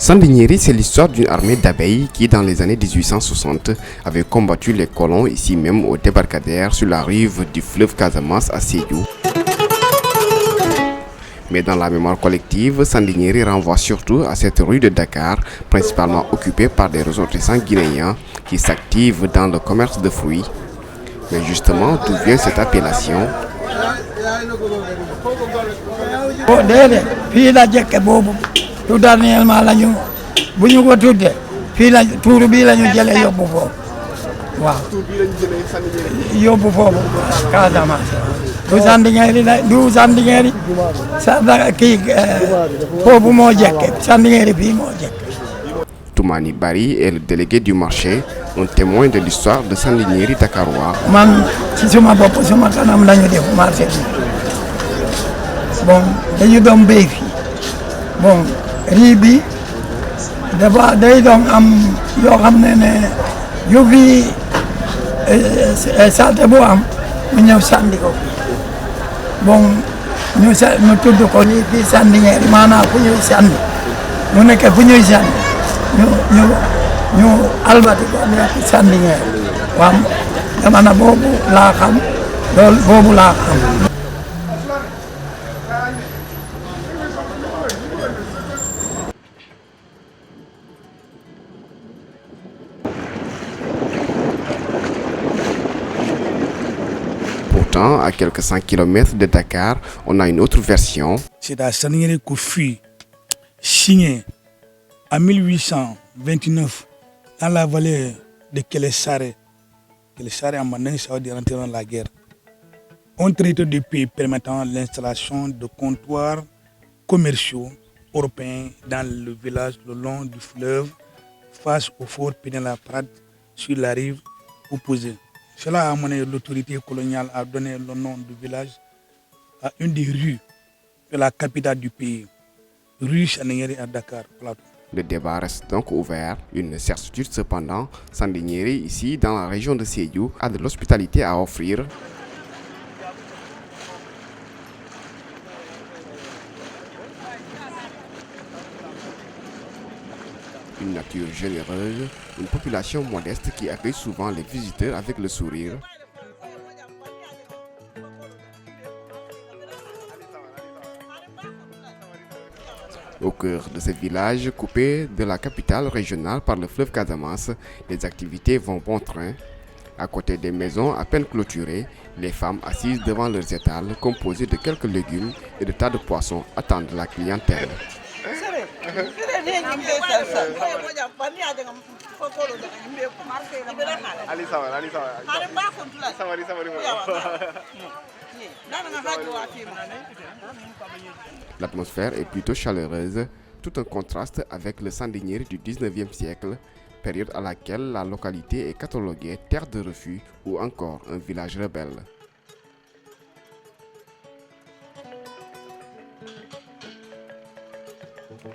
Sandiniéry, c'est l'histoire d'une armée d'abeilles qui, dans les années 1860, avait combattu les colons ici même au débarcadère sur la rive du fleuve Casamance à Sédhiou. Mais dans la mémoire collective, Sandiniéry renvoie surtout à cette rue de Dakar, principalement occupée par des ressortissants guinéens qui s'activent dans le commerce de fruits. Mais justement, d'où vient cette appellation? Tout dernièrement la ñu bu ñu ko tuddee fii la tuuru bii la ñu jëlee yóbbu foofu waaw yóbbu foofu Casamance du Sandiniéry du Sandiniéry sa kii foofu moo jekke Sandiniéry fii moo jekke. Toumani Bari est le délégué du marché, un témoin de l'histoire de Sandiniéry dakarois. Man ci suma bopp suma kanam lañu def marché bi bon dañu doon béy fii bon riz bi dafa day doon am yoo xam ne yu fi salte bu am mu ñëw sànni ko bon ñu tudd ko ni fii Sandiniéry maanaam fu ñuy sànni mu nekk fu ñuy sànni ñu albati ko nekk Sandiniéry waaw jamono boobu laa xam loolu boobu laa xam. Pourtant, à quelques 100 km de Dakar, on a une autre version. C'est à Sandiniéry qu'on fut signé en 1829 dans la vallée de Kelesare. Kelesare en Mandingue, ça veut dire rentrer dans la guerre. Un traité de paix permettant l'installation de comptoirs commerciaux européens dans le village le long du fleuve, face au fort Pénélaprade sur la rive opposée. Cela a amené l'autorité coloniale à donner le nom du village à une des rues de la capitale du pays, rue Sandiniéry à Dakar, Plateau. Le débat reste donc ouvert. Une certitude cependant, Sandiniéry, ici dans la région de Sédhiou, a de l'hospitalité à offrir. Une nature généreuse, une population modeste qui accueille souvent les visiteurs avec le sourire. Au cœur de ce village, coupé de la capitale régionale par le fleuve Casamance, les activités vont bon train. À côté des maisons à peine clôturées, les femmes assises devant leurs étals, composés de quelques légumes et de tas de poissons, attendent la clientèle. L'atmosphère est plutôt chaleureuse, tout un contraste avec le Sandiniéry du 19e siècle, période à laquelle la localité est cataloguée terre de refus ou encore un village rebelle.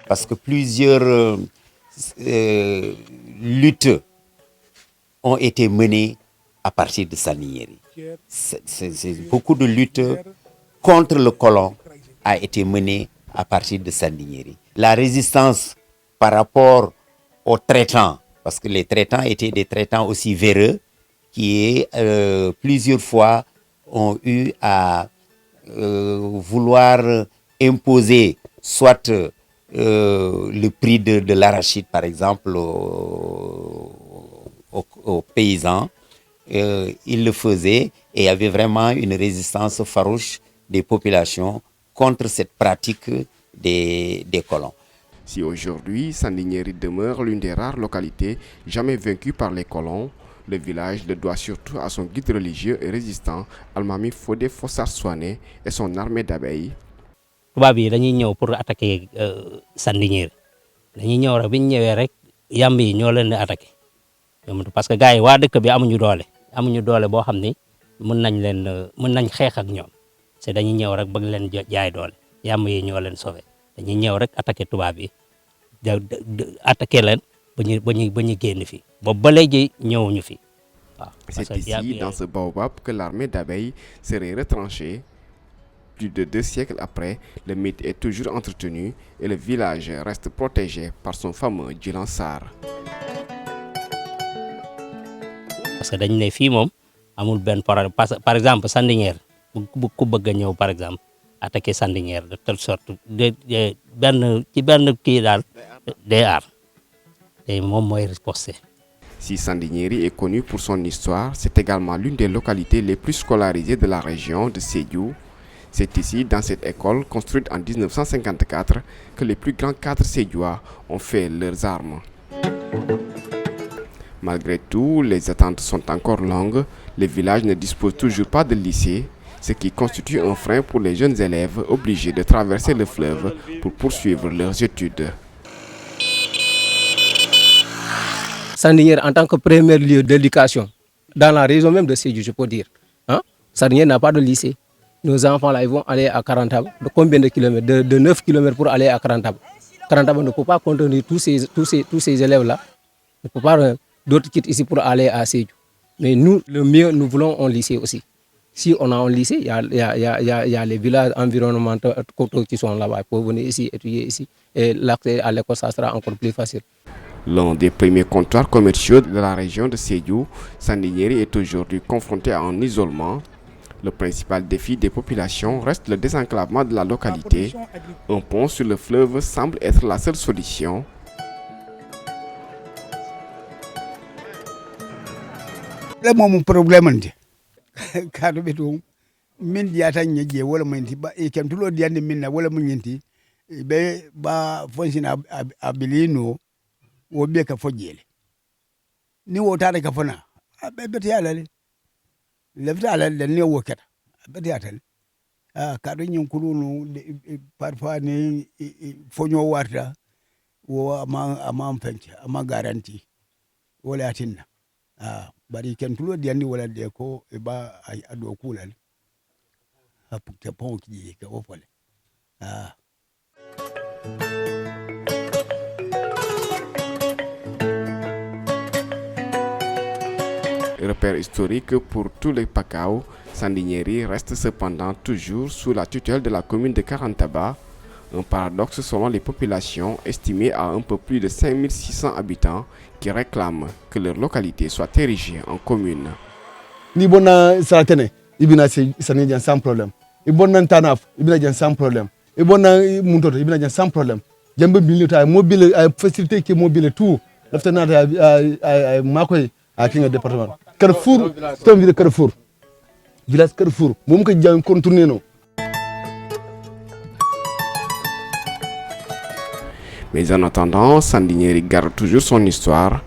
Parce que plusieurs luttes ont été menées à partir de Sandiniéry. Beaucoup de luttes contre le colon a été menée à partir de Sandiniéry. La résistance par rapport aux traitants, parce que les traitants étaient des traitants aussi véreux, qui plusieurs fois ont eu à vouloir imposer soit le prix de l'arachide, par exemple, aux paysans. Ils le faisaient et il y avait vraiment une résistance farouche des populations contre cette pratique des colons. Si aujourd'hui, Sandiniéry demeure l'une des rares localités jamais vaincues par les colons, le village le doit surtout à son guide religieux et résistant, Almami Fodé Fossar Souané et son armée d'abeilles. tubaab yi dañuy ñëw pour attaquer Sandiniéry dañuy ñëw rek bi ñu ñëwee rek yamb yi ñoo leen di attaquer parce que gars yi waa dëkk bi amuñu doole boo xam ni mën nañ xeex ak ñoom c'est dañuy ñëw rek bëgg leen jaay doole yamb yi ñoo leen sauver dañuy ñëw rek attaquer tubaab yi attaquer leen ba ñu génn fi boobu ba léegi ñëwuñu fi waaw. C'est ici, dans ce baobab, que l'armée d'abeilles serait retranchée. Plus de 2 siècles après, le mythe est toujours entretenu et le village reste protégé par son fameux Djilan Sarr. Parce que dañ ne fii moom amul benn problème par exemple Sandiniéry ku bëgg a ñëw par exemple attaquer Sandiniéry de telle sorte benn kii daal day aar te moom mooy riposter. Si Sandiniéry est connu pour son histoire, c'est également l'une des localités les plus scolarisées de la région de Sédhiou. C'est ici, dans cette école, construite en 1954, que les plus grands cadres sédhiouis ont fait leurs armes. Malgré tout, les attentes sont encore longues. Le village ne dispose toujours pas de lycée, ce qui constitue un frein pour les jeunes élèves obligés de traverser le fleuve pour poursuivre leurs études. Sandiniéry en tant que premier lieu d'éducation, dans la région même de Sédhiou, je peux dire, Sandiniéry n'a pas de lycée. Nos enfants là, ils vont aller à Karantaba. De combien de kilomètres? De 9 kilomètres pour aller à Karantaba. Karantaba ne peut pas contenir tous ces élèves-là. Ne peut pas d'autres quittent ici pour aller à Sédhiou. Mais nous, le mieux, nous voulons un lycée aussi. Si on a un lycée, il y a les villages environnementaux qui sont là-bas. Ils peuvent venir ici, étudier ici. Et l'accès à l'école, ça sera encore plus facile. L'un des premiers comptoirs commerciaux de la région de Sédhiou, Sandiniéry est aujourd'hui confronté à un isolement. Le principal défi des populations reste le désenclavement de la localité. Un pont sur le fleuve semble être la seule solution. Mon problème kado beto min diata nyeje wala minti ba e kem tulo diande minna wala munyenti be ba fonsina abilino wo be ka fojele ni wo tare ka fona be beti ala le lefta ala le ne wo keta beti atal kado nyin kulunu parfois ni fonyo warta wo ama fenci ama garanti wala atinna bari ken tulo diandi wala de ko e ba ado kulal te pon ki ke o fole Repère historique pour tous les Pakao, Sandiniéry reste cependant toujours sous la tutelle de la commune de Karantaba. Un paradoxe selon les populations estimées à un peu plus de 5600 habitants qui réclament que leur localité soit érigée en commune. Ni bona saratene ibina Sandiniéry sans problème. Ibona Tanaf ibina sans problème. Ibona Muntoto ibina sans problème. Jambe milita mobile facilité qui mobile tout. Lieutenant makoy à Kinga département. Carrefour, c'est ville Carrefour. Village Carrefour. Mom ko jang contourner no. Mais en attendant, Sandiniéry garde toujours son histoire,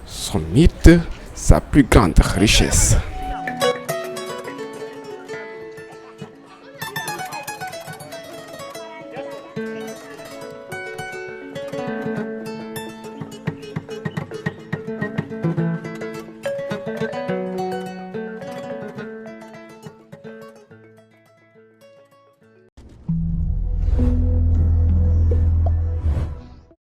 son mythe, sa plus grande richesse.